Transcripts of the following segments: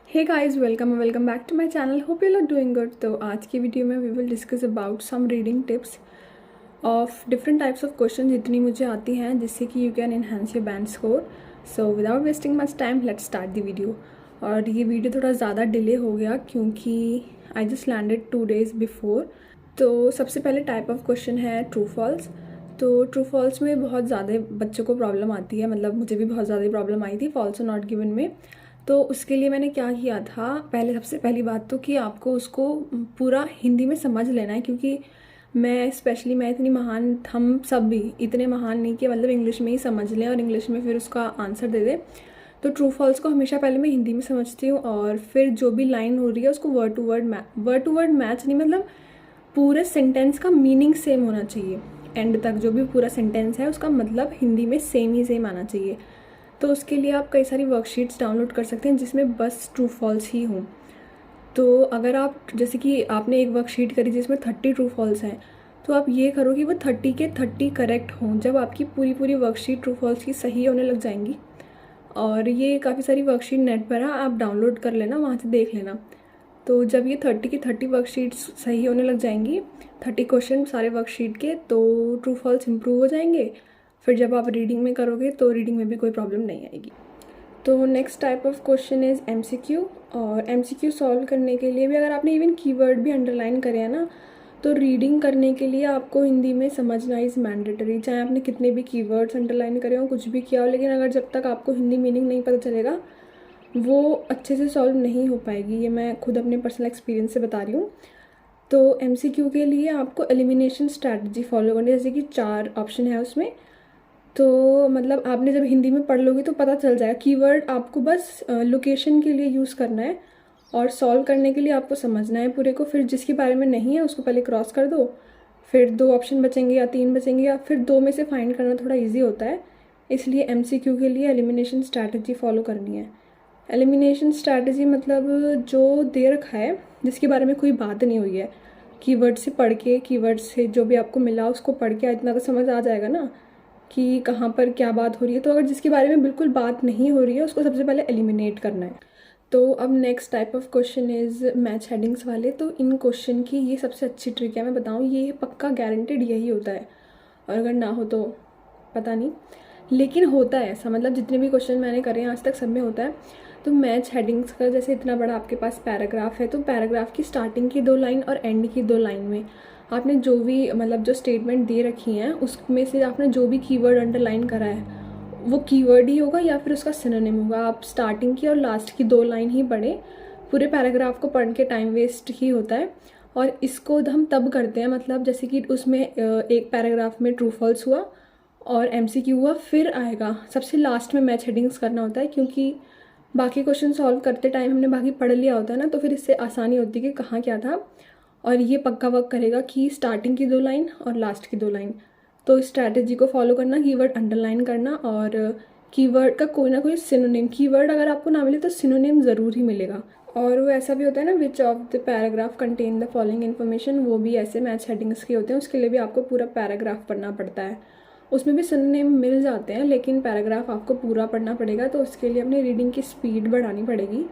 Hey guys, welcome back to my channel. Hope you are doing good. तो आज की video में we will discuss about some reading tips of different types of question जितनी मुझे आती हैं, जिससे कि you can enhance your band score. So without wasting much time let's start the video. और ये वीडियो थोड़ा ज़्यादा डिले हो गया क्योंकि I just landed 2 days before. तो सबसे पहले टाइप ऑफ क्वेश्चन है ट्रू फॉल्स। तो ट्रू फॉल्स में बहुत ज़्यादा बच्चों को प्रॉब्लम आती है, मतलब मुझे भी बहुत ज़्यादा प्रॉब्लम आई थी फॉल्स और नॉट गिवन में। तो उसके लिए मैंने क्या किया था, सबसे पहली बात तो कि आपको उसको पूरा हिंदी में समझ लेना है, क्योंकि मैं इतनी महान, हम सब भी इतने महान नहीं कि मतलब इंग्लिश में ही समझ लें और इंग्लिश में फिर उसका आंसर दे दें। तो ट्रू फॉल्स को हमेशा पहले मैं हिंदी में समझती हूँ और फिर जो भी लाइन हो रही है उसको वर्ड टू वर्ड मैच नहीं, मतलब पूरे सेंटेंस का मीनिंग सेम होना चाहिए। एंड तक जो भी पूरा सेंटेंस है उसका मतलब हिंदी में सेम आना चाहिए। तो उसके लिए आप कई सारी वर्कशीट्स डाउनलोड कर सकते हैं जिसमें बस ट्रू फॉल्स ही हों। तो अगर आप, जैसे कि आपने एक वर्कशीट करी जिसमें 30 ट्रू फॉल्स हैं, तो आप ये करो कि वो 30 के 30 करेक्ट हों। जब आपकी पूरी वर्कशीट ट्रू फॉल्स की सही होने लग जाएंगी, और ये काफ़ी सारी वर्कशीट नेट पर है, आप डाउनलोड कर लेना, वहाँ से देख लेना। तो जब ये 30 की 30 वर्कशीट्स सही होने लग जाएंगी, 30 क्वेश्चन सारे वर्कशीट के, तो ट्रू फॉल्स इंप्रूव हो जाएंगे। फिर जब आप रीडिंग में करोगे तो रीडिंग में भी कोई प्रॉब्लम नहीं आएगी। तो next type of question is MCQ। और MCQ सॉल्व करने के लिए भी, अगर आपने इवन कीवर्ड भी अंडरलाइन करे हैं ना, तो रीडिंग करने के लिए आपको हिंदी में समझना इज़ मैंडेटरी। चाहे आपने कितने भी कीवर्ड्स अंडरलाइन करे हो, कुछ भी किया हो, लेकिन अगर जब तक आपको हिंदी मीनिंग नहीं पता चलेगा वो अच्छे से सॉल्व नहीं हो पाएगी। ये मैं खुद अपने पर्सनल एक्सपीरियंस से बता रही हूँ। तो MCQ के लिए आपको एलिमिनेशन स्ट्रैटेजी फॉलो करनी है, जैसे कि 4 ऑप्शन है उसमें। तो मतलब आपने जब हिंदी में पढ़ लोगे तो पता चल जाएगा। कीवर्ड आपको बस लोकेशन के लिए यूज़ करना है और सॉल्व करने के लिए आपको समझना है पूरे को। फिर जिसके बारे में नहीं है उसको पहले क्रॉस कर दो, फिर 2 ऑप्शन बचेंगे या 3 बचेंगे, या फिर 2 में से फाइंड करना थोड़ा ईजी होता है। इसलिए MCQ के लिए एलिमिनेशन स्ट्रैटेजी फॉलो करनी है। एलिमिनेशन स्ट्रैटेजी मतलब जो दे रखा है, जिसके बारे में कोई बात नहीं हुई है, कीवर्ड से पढ़ के, कीवर्ड से जो भी आपको मिला उसको पढ़ के इतना तो समझ आ जाएगा ना कि कहाँ पर क्या बात हो रही है। तो अगर जिसके बारे में बिल्कुल बात नहीं हो रही है उसको सबसे पहले एलिमिनेट करना है। तो अब next type of question is match headings वाले। तो इन क्वेश्चन की ये सबसे अच्छी ट्रिक है, मैं बताऊँ, ये पक्का गारंटेड यही होता है, और अगर ना हो तो पता नहीं, लेकिन होता है ऐसा। मतलब जितने भी क्वेश्चन मैंने करे हैं आज तक सब में होता है। तो मैच हेडिंग्स का, जैसे इतना बड़ा आपके पास पैराग्राफ है, तो पैराग्राफ की स्टार्टिंग की 2 लाइन और एंड की 2 लाइन में आपने जो भी, मतलब जो स्टेटमेंट दे रखी हैं उसमें से आपने जो भी कीवर्ड अंडरलाइन करा है वो कीवर्ड ही होगा या फिर उसका सिनोनिम होगा। आप स्टार्टिंग की और लास्ट की 2 लाइन ही पढ़ें, पूरे पैराग्राफ को पढ़ के टाइम वेस्ट ही होता है। और इसको हम तब करते हैं, मतलब जैसे कि उसमें एक पैराग्राफ में ट्रू फॉल्स हुआ और MCQ हुआ, फिर आएगा सबसे लास्ट में मैच हेडिंग्स करना होता है, क्योंकि बाकी क्वेश्चन सॉल्व करते टाइम हमने बाकी पढ़ लिया होता है ना, तो फिर इससे आसानी होती है कि कहाँ क्या था। और ये पक्का वर्क करेगा कि स्टार्टिंग की 2 लाइन और लास्ट की 2 लाइन। तो इस स्ट्रैटेजी को फॉलो करना, कीवर्ड अंडरलाइन करना, और कीवर्ड का कोई ना कोई सिनोनिम, कीवर्ड अगर आपको ना मिले तो सिनोनिम ज़रूर ही मिलेगा। और वो ऐसा भी होता है ना, which of the paragraph contain the following information, वो भी ऐसे मैच हेडिंग्स के होते हैं। उसके लिए भी आपको पूरा पैराग्राफ पढ़ना पड़ता है, उसमें भी सिनोनिम मिल जाते हैं, लेकिन पैराग्राफ आपको पूरा पढ़ना पड़ेगा। तो उसके लिए अपनी रीडिंग की स्पीड बढ़ानी पड़ेगी।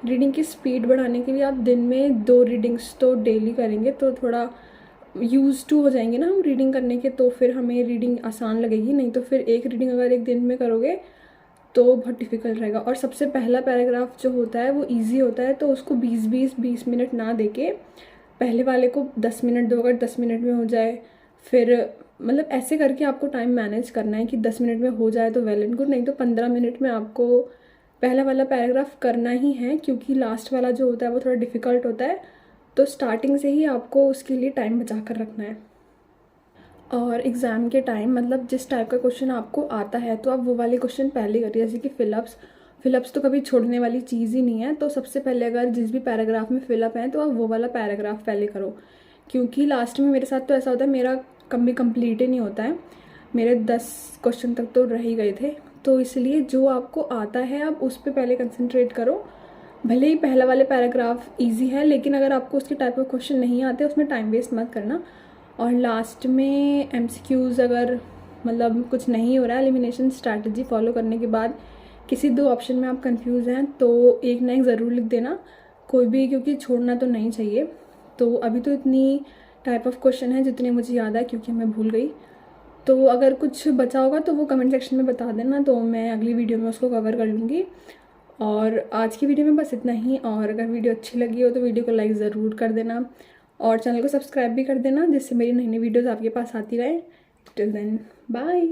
रीडिंग की स्पीड बढ़ाने के लिए आप दिन में 2 रीडिंग्स तो डेली करेंगे तो थोड़ा यूज़ टू हो जाएंगे ना हम रीडिंग करने के, तो फिर हमें रीडिंग आसान लगेगी। नहीं तो फिर एक रीडिंग अगर एक दिन में करोगे तो बहुत डिफ़िकल्ट रहेगा। और सबसे पहला पैराग्राफ जो होता है वो ईजी होता है, तो उसको 20 मिनट ना देके पहले वाले को 10 मिनट दो। अगर 10 मिनट में हो जाए, फिर मतलब ऐसे करके आपको टाइम मैनेज करना है कि 10 मिनट में हो जाए तो वेल एंड गुड, नहीं तो 15 मिनट में आपको पहला वाला पैराग्राफ करना ही है, क्योंकि लास्ट वाला जो होता है वो थोड़ा डिफ़िकल्ट होता है। तो स्टार्टिंग से ही आपको उसके लिए टाइम बचा कर रखना है। और एग्ज़ाम के टाइम, मतलब जिस टाइप का क्वेश्चन आपको आता है तो आप वो वाले क्वेश्चन पहले करिए, जैसे कि फिलअप्स तो कभी छोड़ने वाली चीज़ ही नहीं है। तो सबसे पहले अगर जिस भी पैराग्राफ में फिलअप है तो आप वो वाला पैराग्राफ पहले करो, क्योंकि लास्ट में मेरे साथ तो ऐसा होता है, मेरा कभी कंप्लीट ही नहीं होता है, मेरे 10 क्वेश्चन तक तो रह ही गए थे। तो इसलिए जो आपको आता है आप उस पर पहले कंसंट्रेट करो। भले ही पहला वाले पैराग्राफ इजी है, लेकिन अगर आपको उसके टाइप ऑफ क्वेश्चन नहीं आते उसमें टाइम वेस्ट मत करना। और लास्ट में MCQs अगर मतलब कुछ नहीं हो रहा है, एलिमिनेशन स्ट्रैटेजी फॉलो करने के बाद किसी 2 ऑप्शन में आप कंफ्यूज हैं तो एक ना एक ज़रूर लिख देना, कोई भी, क्योंकि छोड़ना तो नहीं चाहिए। तो अभी तो इतनी टाइप ऑफ क्वेश्चन है जितने मुझे याद है, क्योंकि मैं भूल गई। तो अगर कुछ बचा होगा तो वो कमेंट सेक्शन में बता देना, तो मैं अगली वीडियो में उसको कवर कर लूँगी। और आज की वीडियो में बस इतना ही। और अगर वीडियो अच्छी लगी हो तो वीडियो को लाइक ज़रूर कर देना और चैनल को सब्सक्राइब भी कर देना, जिससे मेरी नई नई वीडियोज़ आपके पास आती रहे। Till then bye.